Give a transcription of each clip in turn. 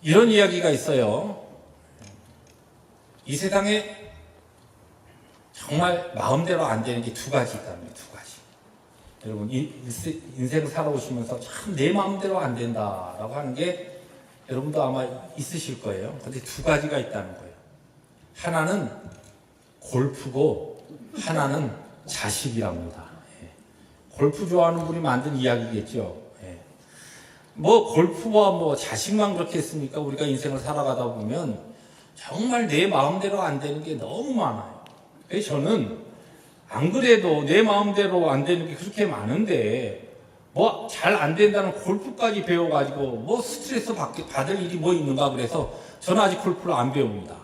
이런 이야기가 있어요. 이 세상에 정말 마음대로 안 되는 게 두 가지 있답니다. 두 가지. 여러분, 인생 살아오시면서 참 내 마음대로 안 된다라고 하는 게 여러분도 아마 있으실 거예요. 근데 두 가지가 있다는 거예요. 하나는 골프고 하나는 자식이랍니다. 골프 좋아하는 분이 만든 이야기겠죠. 뭐 골프와 뭐 자식만 그렇게 했습니까? 우리가 인생을 살아가다 보면 정말 내 마음대로 안 되는 게 너무 많아요. 그래서 저는 안 그래도 내 마음대로 안 되는 게 그렇게 많은데 뭐 잘 안 된다는 골프까지 배워가지고 뭐 스트레스 받을 일이 뭐 있는가 그래서 저는 아직 골프를 안 배웁니다.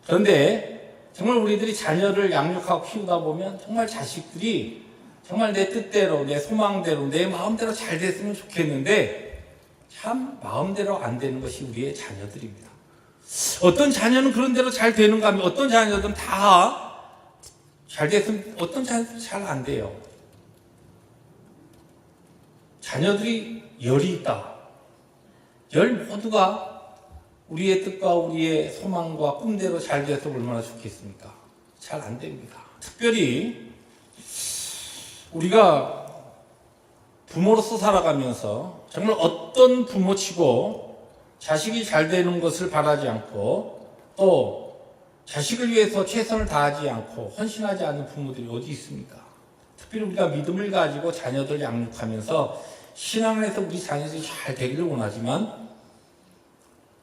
그런데 정말 우리들이 자녀를 양육하고 키우다 보면 정말 자식들이 정말 내 뜻대로, 내 소망대로, 내 마음대로 잘 됐으면 좋겠는데 참 마음대로 안 되는 것이 우리의 자녀들입니다. 어떤 자녀는 그런 대로 잘 되는가 하면 어떤 자녀들은 다 잘 됐으면 어떤 자녀들은 잘 안 돼요. 자녀들이 열이 있다. 열 모두가 우리의 뜻과 우리의 소망과 꿈대로 잘 돼서 얼마나 좋겠습니까? 잘 안 됩니다. 특별히 우리가 부모로서 살아가면서 정말 어떤 부모치고 자식이 잘 되는 것을 바라지 않고 또 자식을 위해서 최선을 다하지 않고 헌신하지 않는 부모들이 어디 있습니까? 특별히 우리가 믿음을 가지고 자녀들 양육하면서 신앙을 해서 우리 자녀들이 잘 되기를 원하지만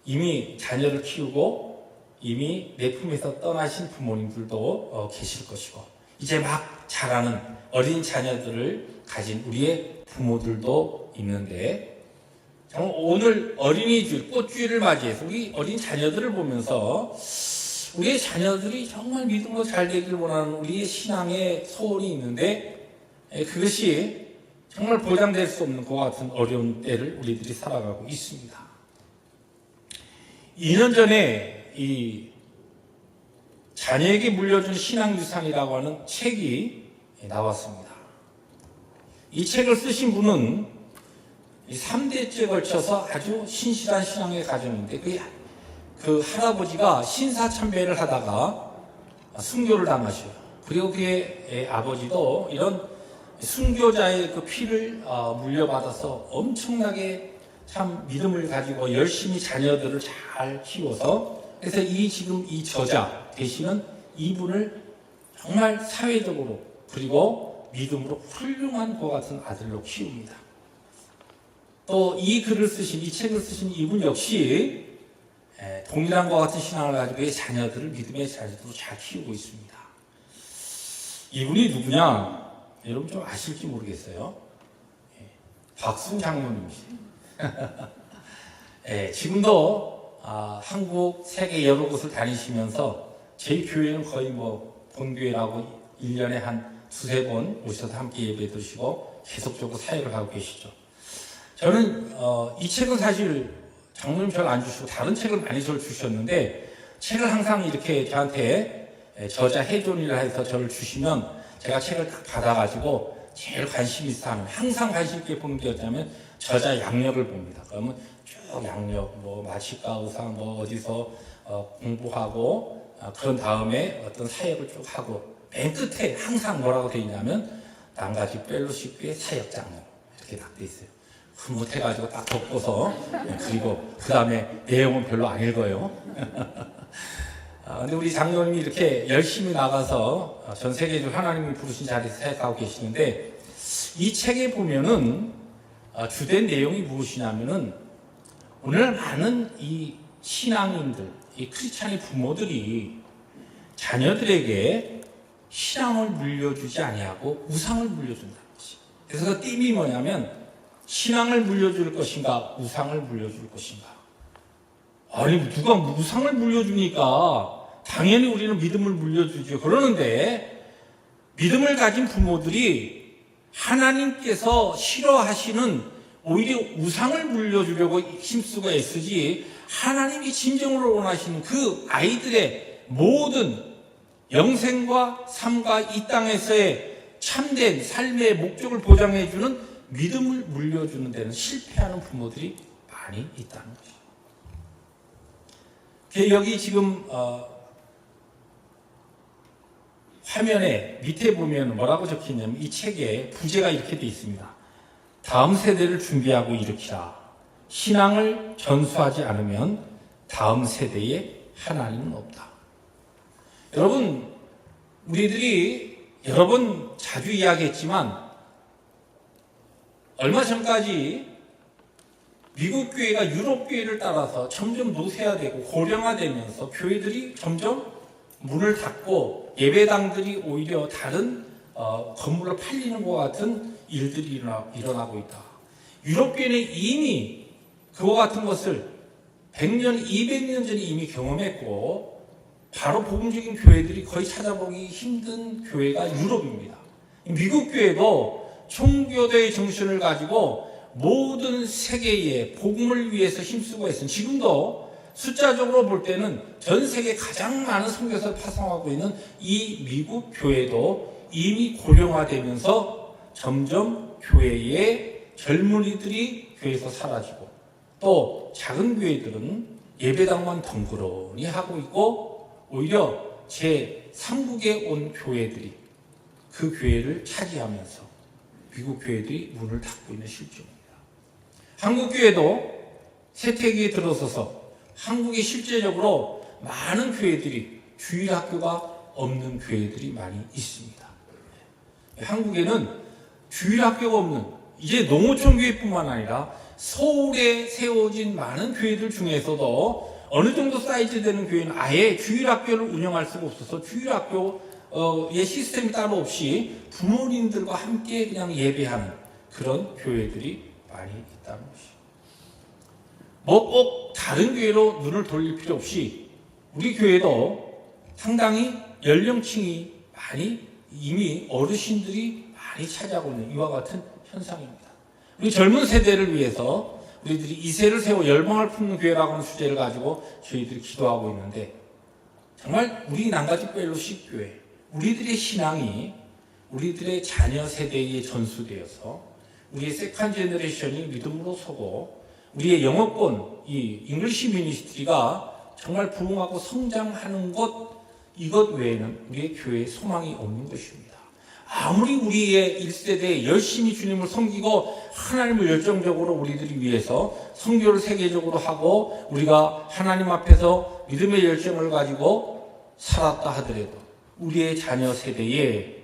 이미 자녀를 키우고 이미 내 품에서 떠나신 부모님들도 계실 것이고 이제 막 자라는 어린 자녀들을 가진 우리의 부모들도 있는데 정말 오늘 어린이주일, 꽃주일을 맞이해서 우리 어린 자녀들을 보면서 우리의 자녀들이 정말 믿음으로 잘 되기를 원하는 우리의 신앙의 소원이 있는데 그것이 정말 보장될 수 없는 그와 같은 어려운 때를 우리들이 살아가고 있습니다. 2년 전에 이 자녀에게 물려준 신앙유산이라고 하는 책이 나왔습니다. 이 책을 쓰신 분은 3대째 걸쳐서 아주 신실한 신앙의 가정인데 그 할아버지가 신사참배를 하다가 순교를 당하셔요. 그리고 그의 아버지도 이런 순교자의 그 피를 물려받아서 엄청나게 참 믿음을 가지고 열심히 자녀들을 잘 키워서 그래서 지금 이 저자 되시는 이분을 정말 사회적으로 그리고 믿음으로 훌륭한 것 같은 아들로 키웁니다. 또 이 글을 쓰신 이 책을 쓰신 이분 역시 동일한 것 같은 신앙을 가지고 자녀들을 믿음의 자녀들로 잘 키우고 있습니다. 이분이 누구냐? 여러분 좀 아실지 모르겠어요. 박순 장로님이시죠. 지금도 한국 세계 여러 곳을 다니시면서 저희 교회는 거의 뭐 본교회라고 1년에 한 두세 번 오셔서 함께 예배 드시고 계속적으로 사역을 하고 계시죠. 저는 이 책은 사실 장로님 별 안 주시고 다른 책을 많이 저를 주셨는데 책을 항상 이렇게 저한테 저자 해존이라 해서 저를 주시면 제가 책을 딱 받아가지고 제일 관심 있어 하는 항상 관심 있게 보는 게 어쩌면 저자 양력을 봅니다. 그러면 쭉 양력 뭐 마치과 의사 뭐 어디서 공부하고 그런 다음에 어떤 사역을 쭉 하고 맨 끝에 항상 뭐라고 되어 있냐면 남가지 펠로시프의 사역 장로 이렇게 딱 돼 있어요. 흐뭇해가지고 딱 덮고서 그리고 그 다음에 내용은 별로 안 읽어요. 근데 우리 장로님이 이렇게 열심히 나가서 전 세계적으로 하나님이 부르신 자리에서 사역하고 계시는데 이 책에 보면은 주된 내용이 무엇이냐면은 오늘 많은 이 신앙인들, 이 크리스찬의 부모들이 자녀들에게 신앙을 물려주지 아니하고 우상을 물려준다는 것이. 그래서 그 띠이 뭐냐면 신앙을 물려줄 것인가 우상을 물려줄 것인가. 아니 누가 우상을 물려주니까 당연히 우리는 믿음을 물려주죠. 그러는데 믿음을 가진 부모들이 하나님께서 싫어하시는 오히려 우상을 물려주려고 힘쓰고 애쓰지 하나님이 진정으로 원하시는 그 아이들의 모든 영생과 삶과 이 땅에서의 참된 삶의 목적을 보장해주는 믿음을 물려주는 데는 실패하는 부모들이 많이 있다는 거죠. 여기 지금 화면에 밑에 보면 뭐라고 적혀있냐면 이 책에 부제가 이렇게 되어 있습니다. 다음 세대를 준비하고 일으키라. 신앙을 전수하지 않으면 다음 세대에 하나님은 없다. 여러분, 우리들이 여러 번 자주 이야기했지만 얼마 전까지 미국 교회가 유럽 교회를 따라서 점점 노쇠화되고 고령화되면서 교회들이 점점 문을 닫고 예배당들이 오히려 다른 건물로 팔리는 것 같은 일들이 일어나고 있다. 유럽 교회는 이미 그와 같은 것을 100년, 200년 전에 이미 경험했고 바로 복음적인 교회들이 거의 찾아보기 힘든 교회가 유럽입니다. 미국 교회도 총교도의 정신을 가지고 모든 세계에 복음을 위해서 힘쓰고 있습니다. 지금도 숫자적으로 볼 때는 전 세계 가장 많은 선교사를 파송하고 있는 이 미국 교회도 이미 고령화되면서 점점 교회의 젊은이들이 교회에서 사라지고 또 작은 교회들은 예배당만 덩그러니 하고 있고 오히려 제3국에 온 교회들이 그 교회를 차지하면서 미국 교회들이 문을 닫고 있는 실정입니다. 한국 교회도 세태기에 들어서서 한국에 실제적으로 많은 교회들이 주일학교가 없는 교회들이 많이 있습니다. 한국에는 주일학교가 없는 이제 농어촌 교회뿐만 아니라 서울에 세워진 많은 교회들 중에서도 어느 정도 사이즈 되는 교회는 아예 주일학교를 운영할 수가 없어서 주일학교의 시스템이 따로 없이 부모님들과 함께 그냥 예배하는 그런 교회들이 많이 있다는 것이죠. 꼭 다른 교회로 눈을 돌릴 필요 없이 우리 교회도 상당히 연령층이 많이 이미 어르신들이 많이 차지하고 있는 이와 같은 현상입니다. 우리 젊은 세대를 위해서 우리들이 이세를 세워 열방을 품는 교회라고 하는 주제를 가지고 저희들이 기도하고 있는데 정말 우리 남가지 펠로십 교회 우리들의 신앙이 우리들의 자녀 세대에 전수되어서 우리의 세컨 제너레이션이 믿음으로 서고 우리의 영어권 이 잉글리시 미니스트리가 정말 부흥하고 성장하는 것 이것 외에는 우리의 교회에 소망이 없는 것입니다. 아무리 우리의 1세대에 열심히 주님을 섬기고 하나님을 열정적으로 우리들이 위해서 선교를 세계적으로 하고 우리가 하나님 앞에서 믿음의 열정을 가지고 살았다 하더라도 우리의 자녀 세대에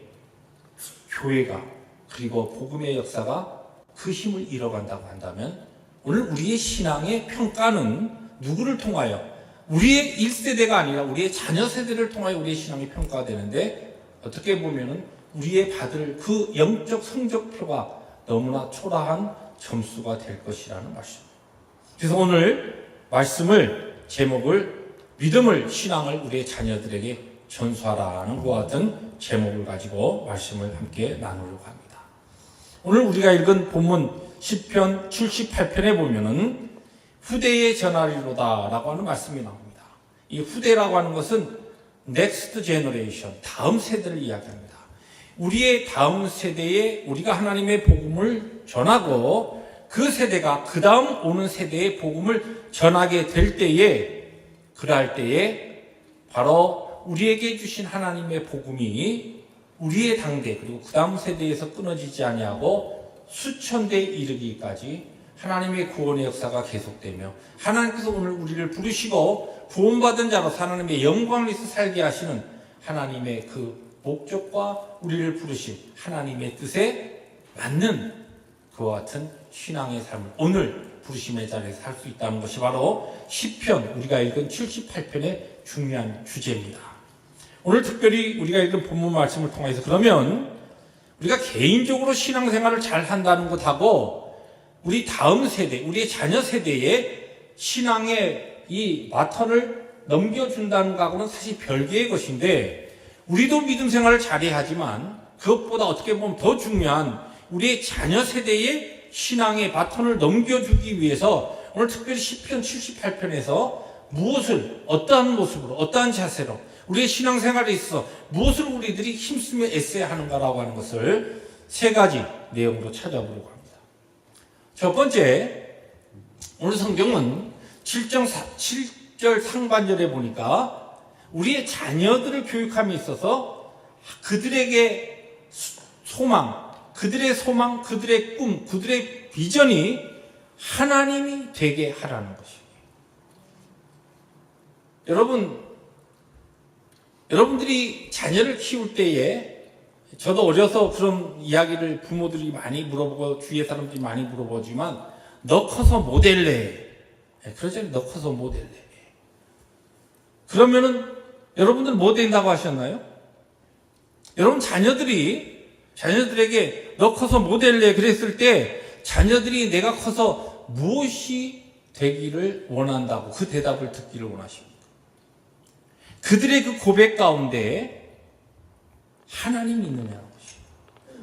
교회가 그리고 복음의 역사가 그 힘을 잃어간다고 한다면 오늘 우리의 신앙의 평가는 누구를 통하여 우리의 1세대가 아니라 우리의 자녀 세대를 통하여 우리의 신앙이 평가가 되는데 어떻게 보면은 우리의 받을 그 영적 성적표가 너무나 초라한 점수가 될 것이라는 말씀입니다. 그래서 오늘 말씀을 제목을 믿음을 신앙을 우리의 자녀들에게 전수하라는 것과 같은 제목을 가지고 말씀을 함께 나누려고 합니다. 오늘 우리가 읽은 본문 시편 78편에 보면은 후대에 전하리로다라고 하는 말씀이 나옵니다. 이 후대라고 하는 것은 next generation, 다음 세대를 이야기합니다. 우리의 다음 세대에 우리가 하나님의 복음을 전하고 그 세대가 그 다음 오는 세대의 복음을 전하게 될 때에 그럴 때에 바로 우리에게 주신 하나님의 복음이 우리의 당대 그리고 그 다음 세대에서 끊어지지 아니하고 수천 대에 이르기까지 하나님의 구원의 역사가 계속되며 하나님께서 오늘 우리를 부르시고 구원받은 자로서 하나님의 영광을 위해서 살게 하시는 하나님의 그 목적과 우리를 부르신 하나님의 뜻에 맞는 그와 같은 신앙의 삶을 오늘 부르심의 자리에서 살 수 있다는 것이 바로 시편 우리가 읽은 78편의 중요한 주제입니다. 오늘 특별히 우리가 읽은 본문 말씀을 통해서 그러면 우리가 개인적으로 신앙생활을 잘 한다는 것하고 우리 다음 세대, 우리의 자녀 세대에 신앙의 이 바턴을 넘겨준다는 것하고는 사실 별개의 것인데 우리도 믿음 생활을 잘해야 하지만 그것보다 어떻게 보면 더 중요한 우리의 자녀 세대의 신앙의 바톤을 넘겨주기 위해서 오늘 특별히 시편 78편에서 무엇을 어떠한 모습으로 어떠한 자세로 우리의 신앙생활에 있어서 무엇을 우리들이 힘쓰며 애써야 하는가라고 하는 것을 세 가지 내용으로 찾아보려고 합니다. 첫 번째, 오늘 성경은 7장 10절 상반절에 보니까 우리의 자녀들을 교육함에 있어서 그들에게 소망, 그들의 꿈, 그들의 비전이 하나님이 되게 하라는 것이에요. 여러분들이 자녀를 키울 때에, 저도 어려서 그런 이야기를 부모들이 많이 물어보고 주위의 사람들이 많이 물어보지만, 너 커서 뭐 될래? 그러잖아요. 너 커서 뭐 될래? 그러면은 여러분들 뭐 된다고 하셨나요? 여러분 자녀들에게 너 커서 뭐 될래? 그랬을 때 자녀들이 내가 커서 무엇이 되기를 원한다고 그 대답을 듣기를 원하십니까? 그들의 그 고백 가운데 하나님이 있느냐는 것이에요.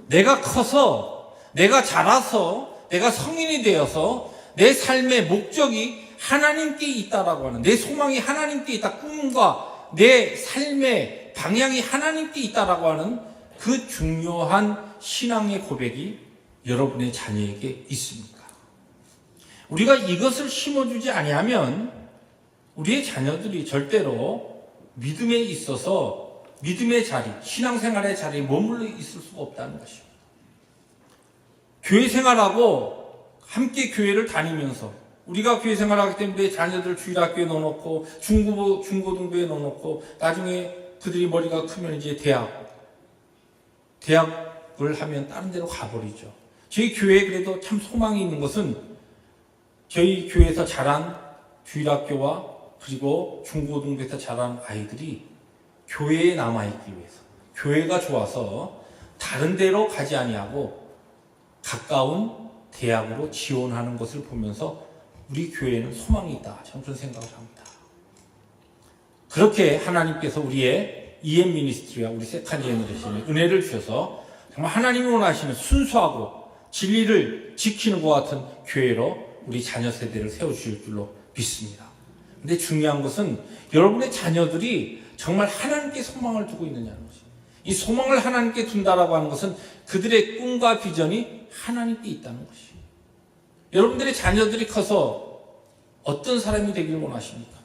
내가 커서, 내가 자라서, 내가 성인이 되어서 내 삶의 목적이 하나님께 있다라고 하는, 내 소망이 하나님께 있다, 꿈과 내 삶의 방향이 하나님께 있다라고 하는 그 중요한 신앙의 고백이 여러분의 자녀에게 있습니까? 우리가 이것을 심어주지 아니하면 우리의 자녀들이 절대로 믿음에 있어서 믿음의 자리, 신앙생활의 자리에 머물러 있을 수가 없다는 것입니다. 교회 생활하고 함께 교회를 다니면서, 우리가 교회 생활하기 때문에 자녀들 주일학교에 넣어놓고 중고등부에 넣어놓고 나중에 그들이 머리가 크면 이제 대학을 하면 다른 데로 가버리죠. 저희 교회에 그래도 참 소망이 있는 것은 저희 교회에서 자란 주일학교와 그리고 중고등부에서 자란 아이들이 교회에 남아있기 위해서, 교회가 좋아서 다른 데로 가지 아니하고 가까운 대학으로 지원하는 것을 보면서 우리 교회에는 소망이 있다, 저는 그런 생각을 합니다. 그렇게 하나님께서 우리의 EM 미니스트리와 우리 세컨 제너레이션에 은혜를 주셔서 정말 하나님이 원하시는 순수하고 진리를 지키는 것 같은 교회로 우리 자녀 세대를 세워주실 줄로 믿습니다. 근데 중요한 것은 여러분의 자녀들이 정말 하나님께 소망을 두고 있느냐는 것입니다. 이 소망을 하나님께 둔다라고 하는 것은 그들의 꿈과 비전이 하나님께 있다는 것이에요. 여러분들의 자녀들이 커서 어떤 사람이 되길 원하십니까?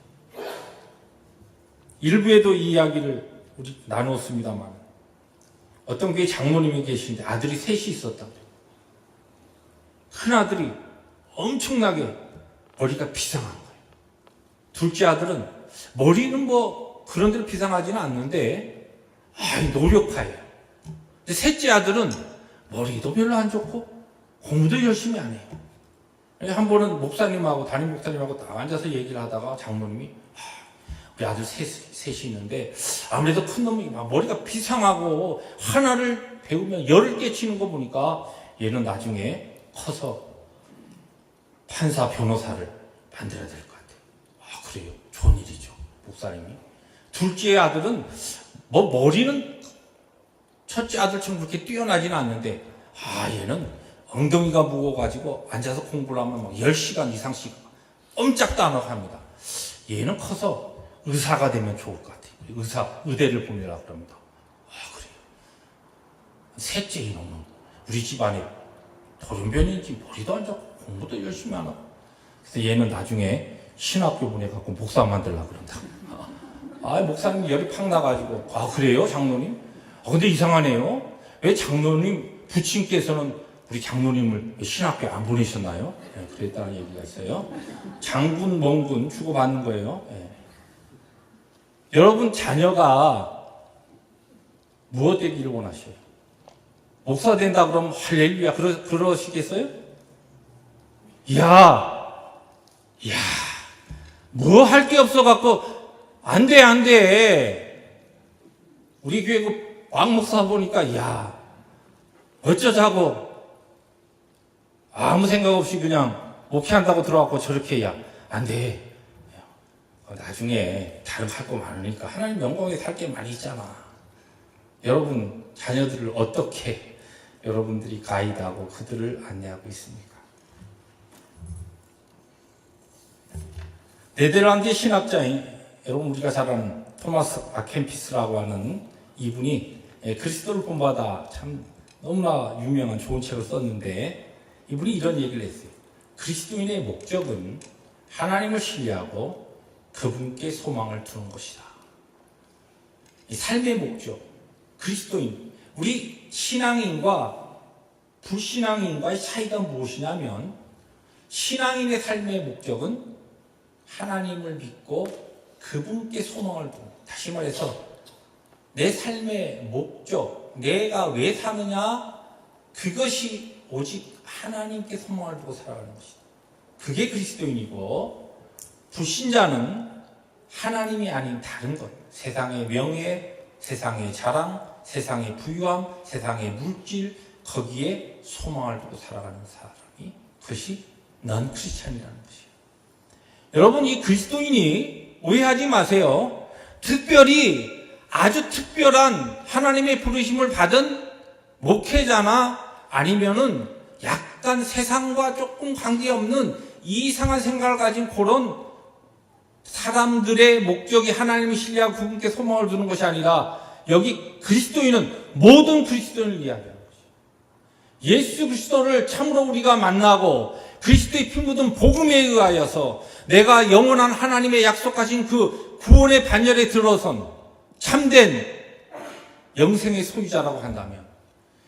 일부에도 이 이야기를 우리 나누었습니다만, 어떤 교회 장모님이 계시는데 아들이 셋이 있었다고. 큰 아들이 엄청나게 머리가 비상한 거예요. 둘째 아들은 머리는 뭐 그런 대로 비상하지는 않는데 노력파예요. 근데 셋째 아들은 머리도 별로 안 좋고 공부도 열심히 안 해요. 한 번은 목사님하고 담임 목사님하고 딱 앉아서 얘기를 하다가 장모님이 우리 아들 셋이 있는데 아무래도 큰 놈이 막 머리가 비상하고 하나를 배우면 열을 깨치는 거 보니까 얘는 나중에 커서 판사, 변호사를 만들어야 될 것 같아요. 그래요? 좋은 일이죠. 목사님이. 둘째 아들은 뭐 머리는 첫째 아들처럼 그렇게 뛰어나지는 않는데 얘는 엉덩이가 무거워가지고 앉아서 공부를 하면 막 10시간 이상씩 꼼짝도 안 하고 합니다. 얘는 커서 의사가 되면 좋을 것 같아요. 의대를 보내라 그럽니다. 그래요. 셋째 이놈은 우리 집안에 돌연변인지 머리도 안 좋고 공부도 열심히 안 하고. 그래서 얘는 나중에 신학교 보내갖고 목사 만들려고 그런다. 목사님 열이 팍 나가지고, 그래요? 장로님? 근데 이상하네요. 왜 장로님, 부친께서는 우리 장로님을 신학교에 안 보내셨나요? 그랬다는 얘기가 있어요. 장군, 멍군 주고받는 거예요. 여러분 자녀가 무엇 되기를 원하셔요? 목사 된다 그러면 할렐루야 그러시겠어요? 뭐 할 게 없어 갖고 안 돼. 우리 교회 그 왕 목사 보니까 어쩌자고 아무 생각 없이 그냥 목회한다고 들어왔고 저렇게 안 돼. 나중에 다른 할 거 많으니까 하나님 영광에 살 게 많이 있잖아. 여러분 자녀들을 어떻게 여러분들이 가이드하고 그들을 안내하고 있습니까? 네덜란드 신학자인, 여러분 우리가 잘 아는 토마스 아켄피스라고 하는 이분이 그리스도를 본받아 참 너무나 유명한 좋은 책을 썼는데, 이분이 이런 얘기를 했어요. 그리스도인의 목적은 하나님을 신뢰하고 그분께 소망을 두는 것이다. 이 삶의 목적, 그리스도인, 우리 신앙인과 불신앙인과의 차이가 무엇이냐면, 신앙인의 삶의 목적은 하나님을 믿고 그분께 소망을 두는, 다시 말해서 내 삶의 목적, 내가 왜 사느냐, 그것이 오직 하나님께 소망을 두고 살아가는 것이다. 그게 그리스도인이고, 불신자는 하나님이 아닌 다른 것, 세상의 명예, 세상의 자랑, 세상의 부유함, 세상의 물질, 거기에 소망을 두고 살아가는 사람이, 그것이 넌 크리스찬이라는 것이에요. 여러분, 이 그리스도인이 오해하지 마세요. 특별히 아주 특별한 하나님의 부르심을 받은 목회자나 아니면은 약간 세상과 조금 관계없는 이상한 생각을 가진 그런 사람들의 목적이 하나님을 신뢰하고 그분께 소망을 두는 것이 아니라, 여기 그리스도인은 모든 그리스도인을 이야기하는 것이에요. 예수 그리스도를 참으로 우리가 만나고 그리스도의 피 묻은 복음에 의하여서 내가 영원한 하나님의 약속하신 그 구원의 반열에 들어선 참된 영생의 소유자라고 한다면,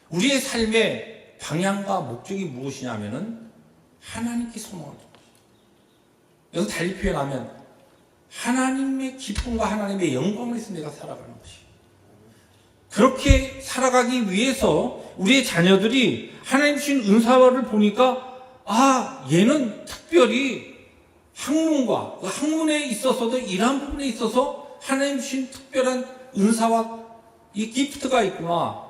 우리의 삶의 방향과 목적이 무엇이냐면은 하나님께 소망을 두는 것이에요. 여기서 달리 표현하면 하나님의 기쁨과 하나님의 영광을 위해서 내가 살아가는 것이에요. 그렇게 살아가기 위해서 우리의 자녀들이 하나님 주신 은사를 보니까, 얘는 특별히 학문과 그 학문에 있어서도 이러한 부분에 있어서 하나님 주신 특별한 은사와 이 기프트가 있구나.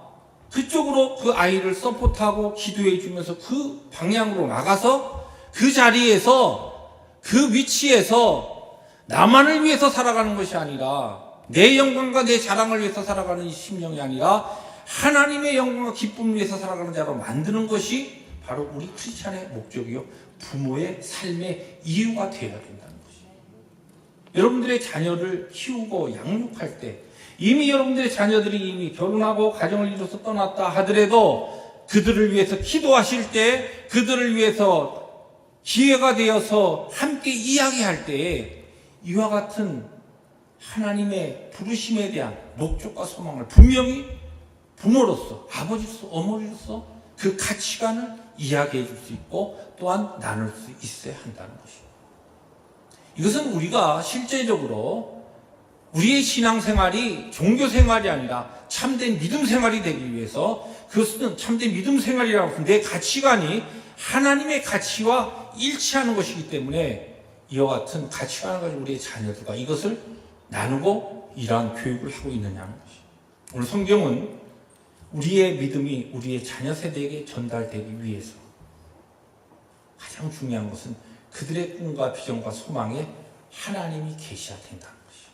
그쪽으로 그 아이를 서포트하고 기도해 주면서 그 방향으로 나가서 그 자리에서 그 위치에서 나만을 위해서 살아가는 것이 아니라, 내 영광과 내 자랑을 위해서 살아가는 이 심령이 아니라 하나님의 영광과 기쁨을 위해서 살아가는 자로 만드는 것이 바로 우리 크리스찬의 목적이요, 부모의 삶의 이유가 되어야 된다는 것이에요. 여러분들의 자녀를 키우고 양육할 때, 이미 여러분들의 자녀들이 이미 결혼하고 가정을 이뤄서 떠났다 하더라도 그들을 위해서 기도하실 때, 그들을 위해서 기회가 되어서 함께 이야기할 때 이와 같은 하나님의 부르심에 대한 목적과 소망을 분명히 부모로서, 아버지로서, 어머니로서 그 가치관을 이야기해 줄 수 있고 또한 나눌 수 있어야 한다는 것이에요. 이것은 우리가 실제적으로 우리의 신앙생활이 종교생활이 아니라 참된 믿음생활이 되기 위해서, 그것은 참된 믿음생활이라고 하면 내 가치관이 하나님의 가치와 일치하는 것이기 때문에 이와 같은 가치관을 가지고 우리의 자녀들과 이것을 나누고 이러한 교육을 하고 있느냐는 것이에요. 오늘 성경은 우리의 믿음이 우리의 자녀 세대에게 전달되기 위해서 가장 중요한 것은 그들의 꿈과 비전과 소망에 하나님이 계셔야 된다는 것이에요.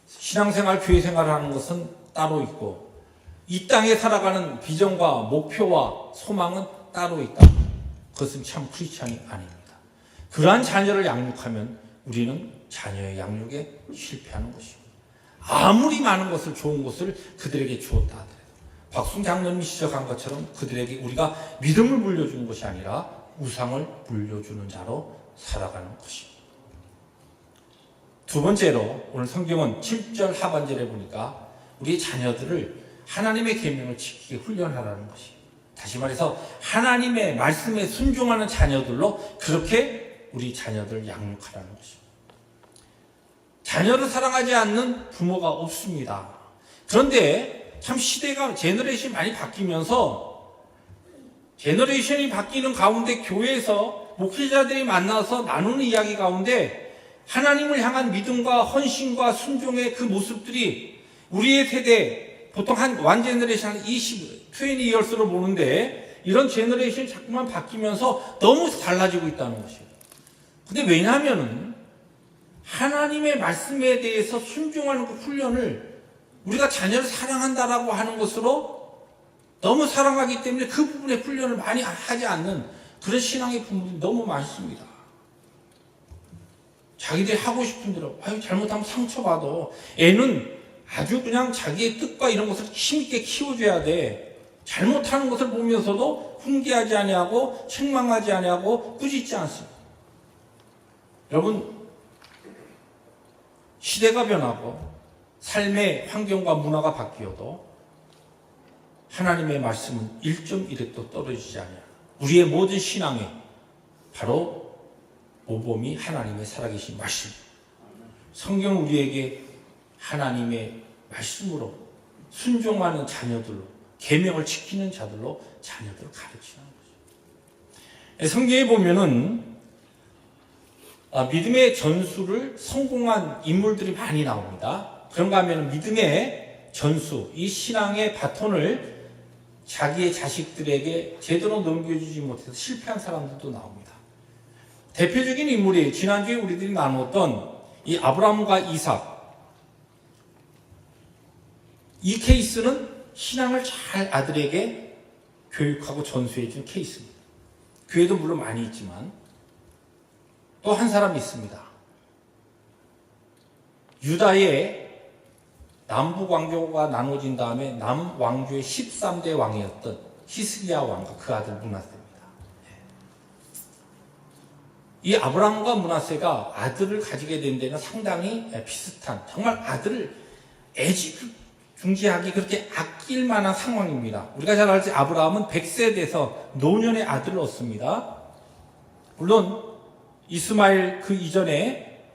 신앙생활, 교회생활을 하는 것은 따로 있고, 이 땅에 살아가는 비전과 목표와 소망은 따로 있다. 그것은 참 크리스찬이 아닙니다. 그러한 자녀를 양육하면 우리는 자녀의 양육에 실패하는 것입니다. 아무리 많은 것을, 좋은 것을 그들에게 주었다 하더라도, 박순 장로님이 지적한 것처럼 그들에게 우리가 믿음을 물려주는 것이 아니라 우상을 물려주는 자로 살아가는 것입니다. 두 번째로 오늘 성경은 7절 하반절에 보니까 우리 자녀들을 하나님의 계명을 지키게 훈련하라는 것이에요. 다시 말해서 하나님의 말씀에 순종하는 자녀들로 그렇게 우리 자녀들을 양육하라는 것입니다. 자녀를 사랑하지 않는 부모가 없습니다. 그런데 참 시대가 제너레이션이 많이 바뀌면서, 제너레이션이 바뀌는 가운데 교회에서 목회자들이 만나서 나누는 이야기 가운데 하나님을 향한 믿음과 헌신과 순종의 그 모습들이 우리의 세대, 보통 한 제너레이션 한 20, 20years로 보는데, 이런 제너레이션이 자꾸만 바뀌면서 너무 달라지고 있다는 것이에요. 근데 왜냐하면은 하나님의 말씀에 대해서 순종하는 그 훈련을 우리가 자녀를 사랑한다라고 하는 것으로 너무 사랑하기 때문에 그 부분의 훈련을 많이 하지 않는 그런 신앙의 부분이 너무 많습니다. 자기들이 하고 싶은 대로, 잘못하면 상처받아. 애는 아주 그냥 자기의 뜻과 이런 것을 힘있게 키워줘야 돼. 잘못하는 것을 보면서도 훈계하지 아니하고 책망하지 아니하고 꾸짖지 않습니다. 여러분, 시대가 변하고 삶의 환경과 문화가 바뀌어도 하나님의 말씀은 1.1획도 떨어지지 않아요. 우리의 모든 신앙에 바로 모범이 하나님의 살아계신 말씀. 성경은 우리에게 하나님의 말씀으로 순종하는 자녀들로, 계명을 지키는 자들로 자녀들을 가르치는 거죠. 성경에 보면은 믿음의 전수를 성공한 인물들이 많이 나옵니다. 그런가 하면 믿음의 전수, 이 신앙의 바톤을 자기의 자식들에게 제대로 넘겨주지 못해서 실패한 사람들도 나옵니다. 대표적인 인물이 지난주에 우리들이 나누었던 이 아브라함과 이삭, 이 케이스는 신앙을 잘 아들에게 교육하고 전수해준 케이스입니다. 교회도 물론 많이 있지만 또 한 사람이 있습니다. 유다의 남북 왕조가 나눠진 다음에 남왕조의 13대 왕이었던 히스기야 왕과 그 아들 므낫세입니다. 이 아브라함과 므낫세가 아들을 가지게 된 데는 상당히 비슷한, 정말 아들을 애지중지하기 그렇게 아낄 만한 상황입니다. 우리가 잘 알지 아브라함은 100세 돼서 노년의 아들을 얻습니다. 물론 이스마엘 그 이전에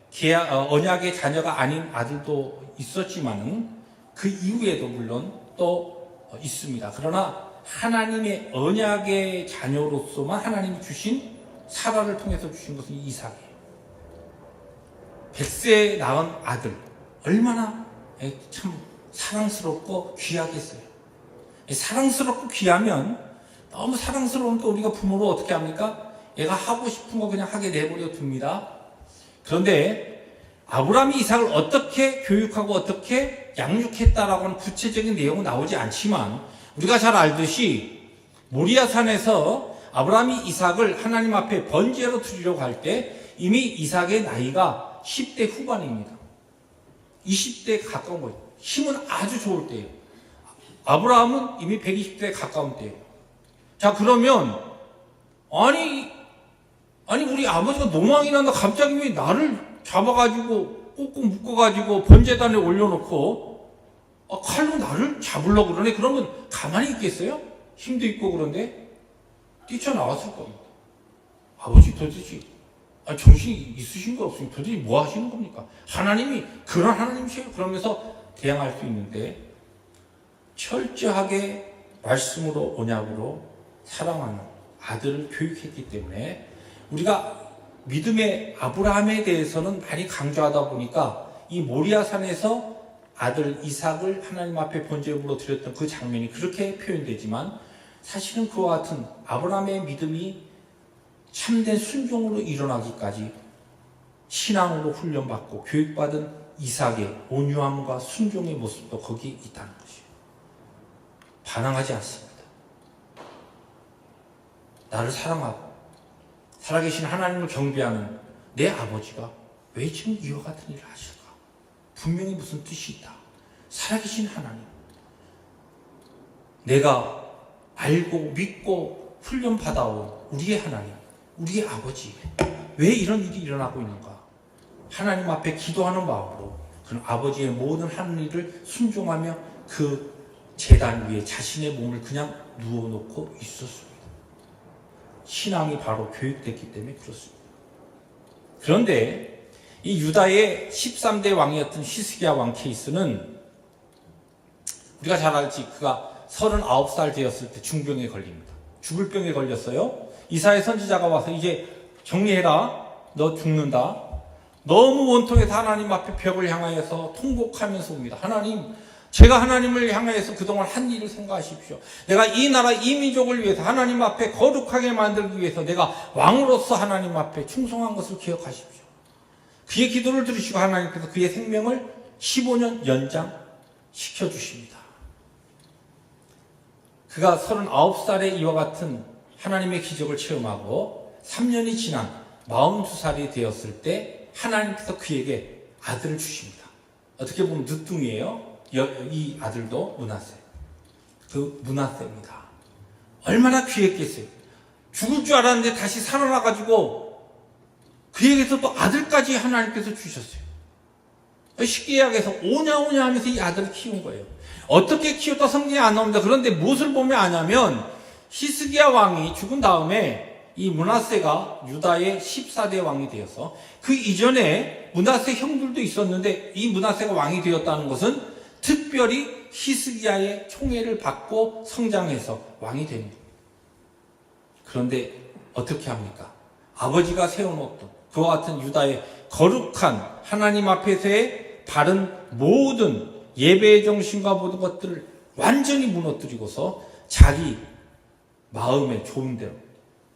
언약의 자녀가 아닌 아들도 있었지만은 그 이후에도 물론 또 있습니다. 그러나 하나님의 언약의 자녀로서만 하나님이 주신, 사라를 통해서 주신 것은 이삭이에요. 100세에 낳은 아들, 얼마나 참 사랑스럽고 귀하겠어요. 사랑스럽고 귀하면, 너무 사랑스러우니까 우리가 부모로 어떻게 합니까? 얘가 하고 싶은 거 그냥 하게 내버려 둡니다. 그런데 아브라함이 이삭을 어떻게 교육하고 어떻게 양육했다라고 하는 구체적인 내용은 나오지 않지만, 우리가 잘 알듯이 모리아산에서 아브라함이 이삭을 하나님 앞에 번제로 드리려고 할 때 이미 이삭의 나이가 10대 후반입니다. 20대에 가까운 거예요. 힘은 아주 좋을 때예요. 아브라함은 이미 120대에 가까운 때예요. 자, 그러면 아니 우리 아버지가 노망이 난다, 갑자기 왜 나를 잡아가지고 꽁꽁 묶어가지고 번제단에 올려놓고 칼로 나를 잡으려고 그러네. 그러면 가만히 있겠어요? 힘도 있고 그런데 뛰쳐나왔을 겁니다. 아버지 도대체 정신이 있으신 거 없으면 도대체 뭐 하시는 겁니까? 하나님이 그런 하나님이세요. 그러면서 대항할 수 있는데, 철저하게 말씀으로 언약으로 사랑하는 아들을 교육했기 때문에 우리가 믿음의 아브라함에 대해서는 많이 강조하다 보니까 이 모리아산에서 아들 이삭을 하나님 앞에 번제물로 드렸던 그 장면이 그렇게 표현되지만, 사실은 그와 같은 아브라함의 믿음이 참된 순종으로 일어나기까지 신앙으로 훈련받고 교육받은 이삭의 온유함과 순종의 모습도 거기에 있다는 것이에요. 반항하지 않습니다. 나를 사랑하고 살아계신 하나님을 경배하는 내 아버지가 왜 지금 이와 같은 일을 하실까? 분명히 무슨 뜻이 있다. 살아계신 하나님, 내가 알고 믿고 훈련받아온 우리의 하나님, 우리의 아버지, 왜 이런 일이 일어나고 있는가? 하나님 앞에 기도하는 마음으로 그런 아버지의 모든 하는 일을 순종하며 그 제단 위에 자신의 몸을 그냥 누워놓고 있었습니다. 신앙이 바로 교육됐기 때문에 그렇습니다. 그런데 이 유다의 13대 왕이었던 히스기야 왕 케이스는 우리가 잘 알지, 그가 39살 되었을 때 중병에 걸립니다. 죽을 병에 걸렸어요. 이사야 선지자가 와서 이제 정리해라, 너 죽는다. 너무 원통해서 하나님 앞에 벽을 향하여서 통곡하면서 옵니다. 하나님, 제가 하나님을 향하여서 그동안 한 일을 생각하십시오. 내가 이 나라 이 민족을 위해서 하나님 앞에 거룩하게 만들기 위해서 내가 왕으로서 하나님 앞에 충성한 것을 기억하십시오. 그의 기도를 들으시고 하나님께서 그의 생명을 15년 연장시켜 주십니다. 그가 39살에 이와 같은 하나님의 기적을 체험하고 3년이 지난 42살이 되었을 때 하나님께서 그에게 아들을 주십니다. 어떻게 보면 늦둥이에요. 이 아들도 므낫세. 그 므낫세입니다. 얼마나 귀했겠어요. 죽을 줄 알았는데 다시 살아나가지고 그에게서 또 아들까지 하나님께서 주셨어요. 식기약에서 오냐오냐 하면서 이 아들을 키운 거예요. 어떻게 키웠다 성경에 안 나옵니다. 그런데 무엇을 보면 아냐면 히스기야 왕이 죽은 다음에 이 므낫세가 유다의 14대 왕이 되어서 그 이전에 므낫세 형들도 있었는데 이 므낫세가 왕이 되었다는 것은 특별히 히스기야의 총애를 받고 성장해서 왕이 되는 겁니다. 그런데 어떻게 합니까? 아버지가 세워놓았던 그와 같은 유다의 거룩한 하나님 앞에서의 바른 모든 예배의 정신과 모든 것들을 완전히 무너뜨리고서 자기 마음에 좋은 대로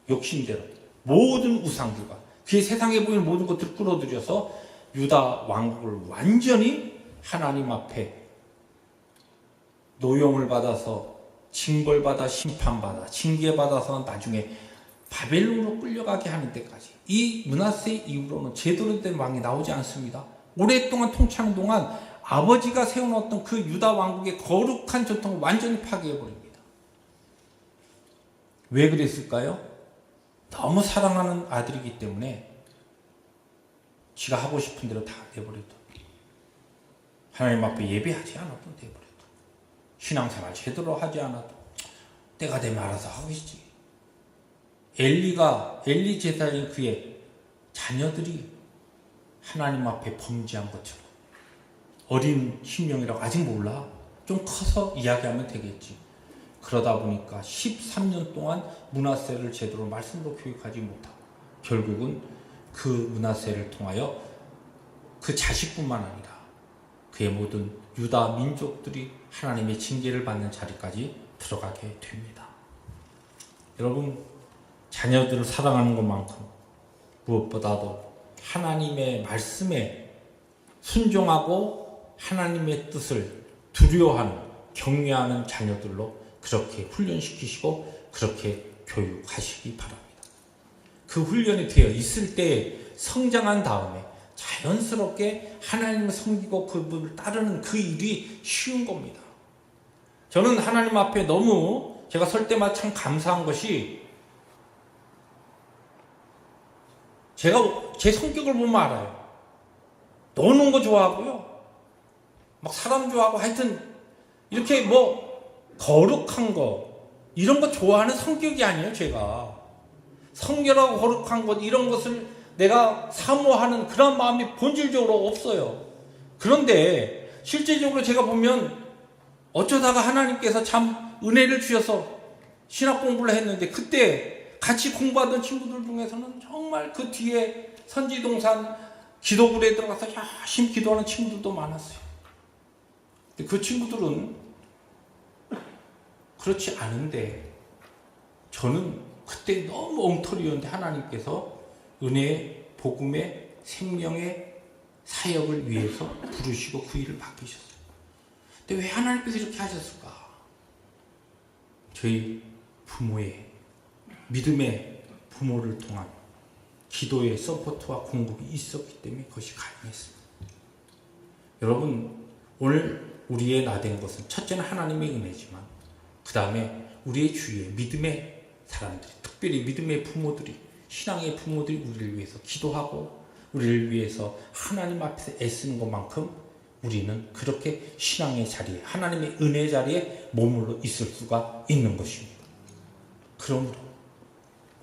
욕심대로 모든 우상들과 그의 세상에 보이는 모든 것들을 끌어들여서 유다 왕국을 완전히 하나님 앞에 노용을 받아서 징벌받아 심판받아 징계받아서 나중에 바벨론으로 끌려가게 하는 데까지 이 므낫세 이후로는 제대로 된 왕이 나오지 않습니다. 오랫동안 통치하는 동안 아버지가 세워놓았던 그 유다 왕국의 거룩한 전통을 완전히 파괴해버립니다. 왜 그랬을까요? 너무 사랑하는 아들이기 때문에 지가 하고 싶은 대로 다 내버려둬. 하나님 앞에 예배하지 않아도 내버려둬. 신앙생활 제대로 하지 않아도 때가 되면 알아서 하겠지. 엘리 제사장인 그의 자녀들이 하나님 앞에 범죄한 것처럼 어린 신명이라고 아직 몰라. 좀 커서 이야기하면 되겠지. 그러다 보니까 13년 동안 므낫세를 제대로 말씀으로 교육하지 못하고 결국은 그 므낫세를 통하여 그 자식뿐만 아니라 그의 모든 유다 민족들이 하나님의 징계를 받는 자리까지 들어가게 됩니다. 여러분, 자녀들을 사랑하는 것만큼 무엇보다도 하나님의 말씀에 순종하고 하나님의 뜻을 두려워하는 경외하는 자녀들로 그렇게 훈련시키시고 그렇게 교육하시기 바랍니다. 그 훈련이 되어 있을 때 성장한 다음에 자연스럽게 하나님을 섬기고 그분을 따르는 그 일이 쉬운 겁니다. 저는 하나님 앞에 너무 제가 설 때마다 참 감사한 것이 제가 제 성격을 보면 알아요. 노는 거 좋아하고요. 막 사람 좋아하고 하여튼 이렇게 거룩한 거 이런 거 좋아하는 성격이 아니에요. 제가 성결하고 거룩한 것 이런 것을 내가 사모하는 그런 마음이 본질적으로 없어요. 그런데 실제적으로 제가 보면 어쩌다가 하나님께서 참 은혜를 주셔서 신학 공부를 했는데 그때 같이 공부하던 친구들 중에서는 정말 그 뒤에 선지동산 기도부에 들어가서 열심히 기도하는 친구들도 많았어요. 근데 그 친구들은 그렇지 않은데 저는 그때 너무 엉터리였는데 하나님께서 은혜의 복음의 생명의 사역을 위해서 부르시고 그 일을 맡기셨어요. 근데 왜 하나님께서 이렇게 하셨을까? 저희 부모의 믿음의 부모를 통한 기도의 서포트와 공급이 있었기 때문에 그것이 가능했습니다. 여러분, 오늘 우리의 나된 것은 첫째는 하나님의 은혜지만 그 다음에 우리의 주위에 믿음의 사람들이, 특별히 믿음의 부모들이, 신앙의 부모들이 우리를 위해서 기도하고 우리를 위해서 하나님 앞에서 애쓰는 것만큼 우리는 그렇게 신앙의 자리에, 하나님의 은혜 자리에 머물러 있을 수가 있는 것입니다. 그러므로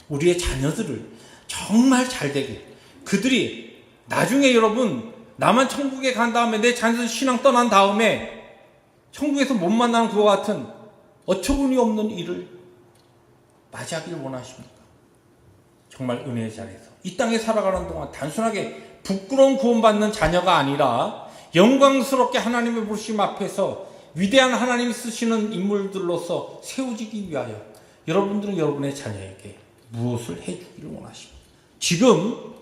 우리의 자녀들을 정말 잘되게, 그들이 나중에 여러분 나만 천국에 간 다음에 내 자녀들 신앙 떠난 다음에 천국에서 못 만나는 그와 같은 어처구니 없는 일을 맞이하기를 원하십니까? 정말 은혜의 자리에서 이 땅에 살아가는 동안 단순하게 부끄러운 구원받는 자녀가 아니라 영광스럽게 하나님의 부르심 앞에서 위대한 하나님이 쓰시는 인물들로서 세워지기 위하여 여러분들은 여러분의 자녀에게 무엇을 해주기를 원하십니까? 지금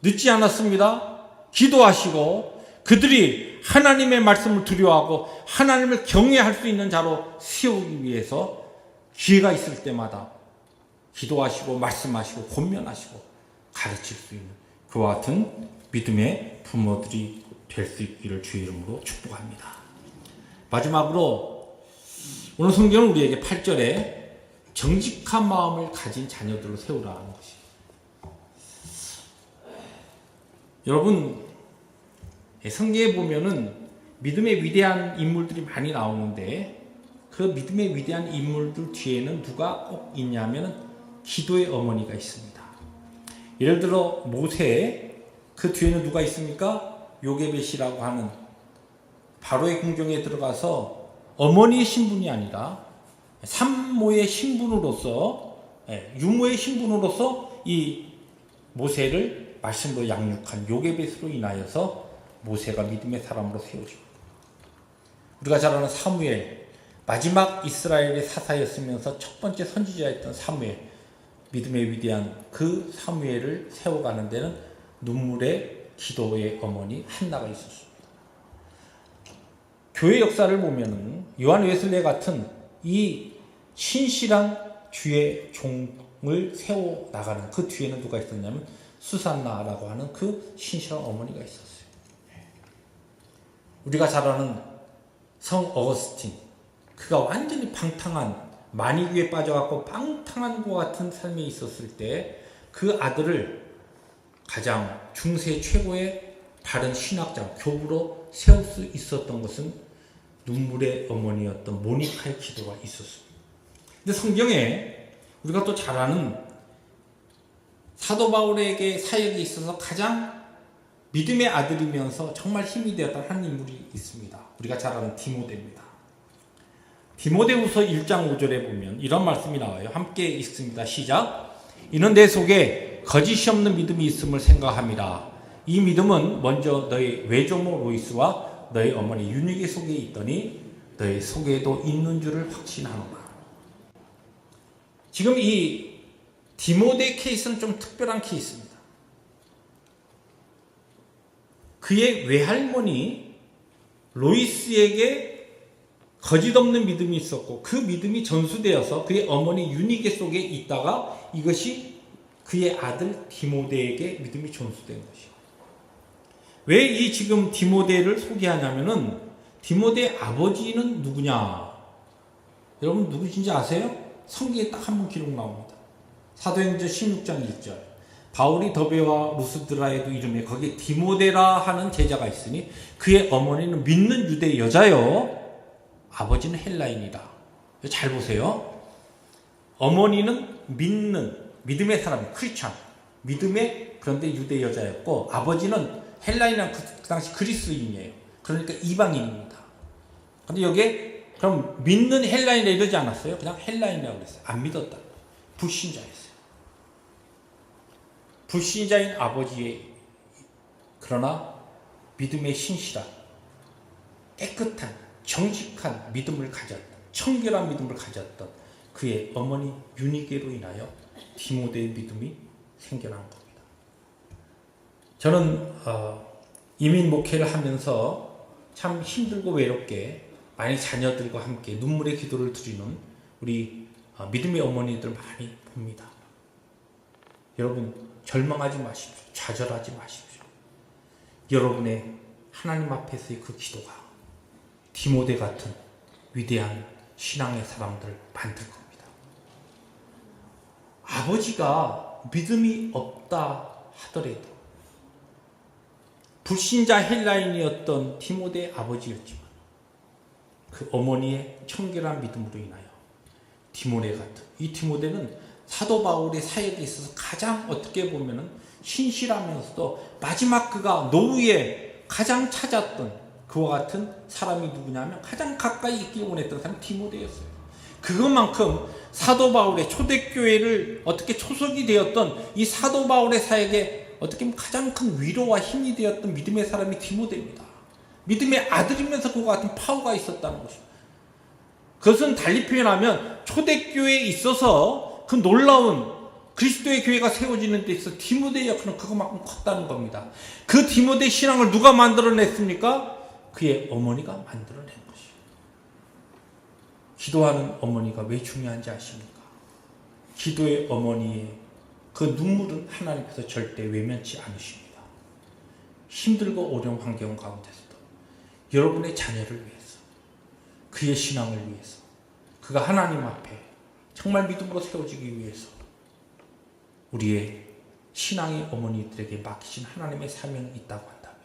늦지 않았습니다. 기도하시고 그들이 하나님의 말씀을 두려워하고 하나님을 경외할 수 있는 자로 세우기 위해서 기회가 있을 때마다 기도하시고 말씀하시고 권면하시고 가르칠 수 있는 그와 같은 믿음의 부모들이 될 수 있기를 주의 이름으로 축복합니다. 마지막으로 오늘 성경은 우리에게 8절에 정직한 마음을 가진 자녀들로 세우라는 것입니다. 여러분, 성경에 보면은 믿음의 위대한 인물들이 많이 나오는데 그 믿음의 위대한 인물들 뒤에는 누가 꼭 있냐면은 기도의 어머니가 있습니다. 예를 들어 모세, 그 뒤에는 누가 있습니까? 요게벳이라고 하는 바로의 궁정에 들어가서 어머니의 신분이 아니라 산모의 신분으로서, 유모의 신분으로서 이 모세를 말씀으로 양육한 요게벳으로 인하여서 모세가 믿음의 사람으로 세워집니다. 우리가 잘 아는 사무엘, 마지막 이스라엘의 사사였으면서 첫 번째 선지자였던 사무엘, 믿음의 위대한 그 사무엘을 세워가는 데는 눈물의 기도의 어머니 한나가 있었습니다. 교회 역사를 보면은 요한 웨슬레 같은 이 신실한 주의 종을 세워 나가는 그 뒤에는 누가 있었냐면 수산나라고 하는 그 신실한 어머니가 있었어요. 우리가 잘 아는 성 어거스틴, 그가 완전히 방탕한 만이귀에 빠져갖고 방탕한 것 같은 삶이 있었을 때 그 아들을 가장 중세 최고의 바른 신학자, 교부로 세울 수 있었던 것은 눈물의 어머니였던 모니카의 기도가 있었습니다. 근데 성경에 우리가 또 잘 아는 사도 바울에게 사역에 있어서 가장 믿음의 아들이면서 정말 힘이 되었던 한 인물이 있습니다. 우리가 잘 아는 디모데입니다. 디모데후서 1장 5절에 보면 이런 말씀이 나와요. 함께 읽습니다. 시작. 이는 내 속에 거짓이 없는 믿음이 있음을 생각합니다. 이 믿음은 먼저 너희 외조모 로이스와 너희 어머니 유니게 속에 있더니 너희 속에도 있는 줄을 확신하노라. 지금 이 디모데 케이스는 좀 특별한 케이스입니다. 그의 외할머니 로이스에게 거짓 없는 믿음이 있었고 그 믿음이 전수되어서 그의 어머니 유니게 속에 있다가 이것이 그의 아들 디모데에게 믿음이 전수된 것이에요. 왜 이 지금 디모데를 소개하냐면은 디모데의 아버지는 누구냐? 여러분 누구신지 아세요? 성경에 딱 한 번 기록 나옵니다. 사도행전 16장 1절. 바울이 더베와 루스드라에도 이름에 거기에 디모데라 하는 제자가 있으니 그의 어머니는 믿는 유대 여자요 아버지는 헬라인이다. 잘 보세요. 어머니는 믿음의 사람, 크리스찬, 믿음의 그런데 유대 여자였고 아버지는 헬라인은 그 당시 그리스인이에요. 그러니까 이방인입니다. 근데 여기에 그럼 믿는 헬라인이라 이러지 않았어요? 그냥 헬라인이라고 그랬어요. 안 믿었다. 불신자였어요. 불신자인 아버지의 그러나 믿음의 신실한 깨끗한 정직한 믿음을 가졌던 청결한 믿음을 가졌던 그의 어머니 유니게로 인하여 디모데의 믿음이 생겨난 겁니다. 저는 이민 목회를 하면서 참 힘들고 외롭게 많이 자녀들과 함께 눈물의 기도를 드리는 우리 믿음의 어머니들 많이 봅니다. 여러분 절망하지 마십시오. 좌절하지 마십시오. 여러분의 하나님 앞에서의 그 기도가 디모데 같은 위대한 신앙의 사람들을 만들 겁니다. 아버지가 믿음이 없다 하더라도 불신자 헬라인이었던 디모데의 아버지였지만 그 어머니의 청결한 믿음으로 인하여 디모데 같은 이 디모데는 사도 바울의 사역에 있어서 가장 어떻게 보면은 신실하면서도 마지막 그가 노후에 가장 찾았던 그와 같은 사람이 누구냐면 가장 가까이 있기 원했던 사람이 디모데였어요. 그것만큼 사도 바울의 초대교회를 어떻게 초석이 되었던 이 사도 바울의 사역에 어떻게 보면 가장 큰 위로와 힘이 되었던 믿음의 사람이 디모데입니다. 믿음의 아들이면서 그와 같은 파워가 있었다는 것입니다. 그것은 달리 표현하면 초대교회에 있어서 그 놀라운 그리스도의 교회가 세워지는 데 있어서 디모데의 역할은 그것만큼 컸다는 겁니다. 그 디모데 신앙을 누가 만들어냈습니까? 그의 어머니가 만들어낸 것이에요. 기도하는 어머니가 왜 중요한지 아십니까? 기도의 어머니의 그 눈물은 하나님께서 절대 외면치 않으십니다. 힘들고 어려운 환경 가운데서도 여러분의 자녀를 위해서, 그의 신앙을 위해서, 그가 하나님 앞에 정말 믿음으로 세워지기 위해서 우리의 신앙의 어머니들에게 맡기신 하나님의 사명이 있다고 한다면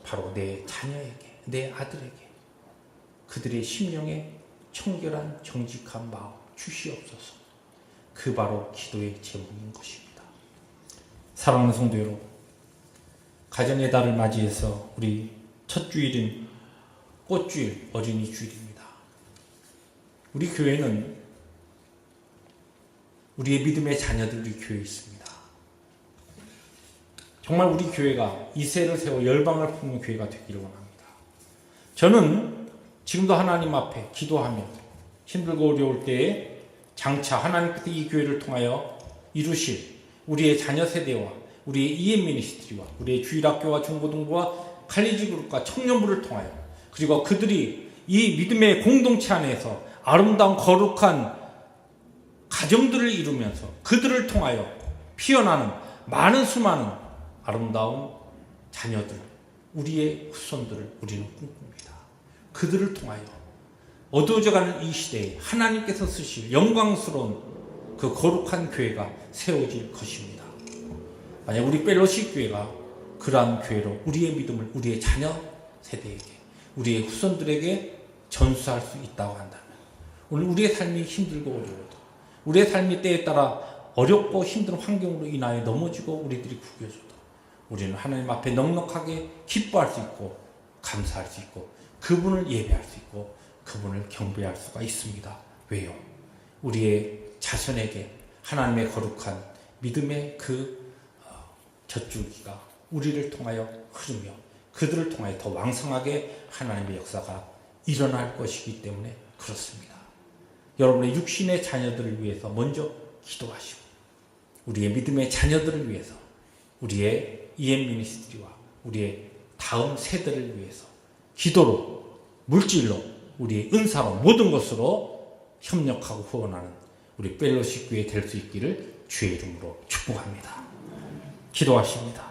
바로 내 자녀에게, 내 아들에게 그들의 심령에 청결한 정직한 마음 주시옵소서. 그 바로 기도의 제목인 것입니다. 사랑하는 성도 여러분, 가정의 달을 맞이해서 우리 첫 주일인 꽃주일, 어린이 주일입니다. 우리 교회는 우리의 믿음의 자녀들이 교회에 있습니다. 정말 우리 교회가 이세를 세워 열방을 품는 교회가 되기를 원합니다. 저는 지금도 하나님 앞에 기도하며 힘들고 어려울 때에 장차 하나님께서 이 교회를 통하여 이루실 우리의 자녀 세대와 우리의 EM 미니스트리와 우리의 주일학교와 중고등부와 칼리지 그룹과 청년부를 통하여 그리고 그들이 이 믿음의 공동체 안에서 아름다운 거룩한 가정들을 이루면서 그들을 통하여 피어나는 많은 수많은 아름다운 자녀들, 우리의 후손들을 우리는 꿈꿉니다. 그들을 통하여 어두워져가는 이 시대에 하나님께서 쓰실 영광스러운 그 거룩한 교회가 세워질 것입니다. 만약 우리 펠로십 교회가 그러한 교회로 우리의 믿음을 우리의 자녀 세대에게, 우리의 후손들에게 전수할 수 있다고 한다면, 오늘 우리의 삶이 힘들고 어려워도, 우리의 삶이 때에 따라 어렵고 힘든 환경으로 인하여 넘어지고 우리들이 구겨져도 우리는 하나님 앞에 넉넉하게 기뻐할 수 있고 감사할 수 있고 그분을 예배할 수 있고 그분을 경배할 수가 있습니다. 왜요? 우리의 자손에게 하나님의 거룩한 믿음의 그 젖줄기가 우리를 통하여 흐르며 그들을 통하여 더 왕성하게 하나님의 역사가 일어날 것이기 때문에 그렇습니다. 여러분의 육신의 자녀들을 위해서 먼저 기도하시고 우리의 믿음의 자녀들을 위해서 우리의 EM 미니스트리와 우리의 다음 세대를 위해서 기도로, 물질로, 우리의 은사로 모든 것으로 협력하고 후원하는 우리 펠로십 교회 될 수 있기를 주의 이름으로 축복합니다. 기도하십니다.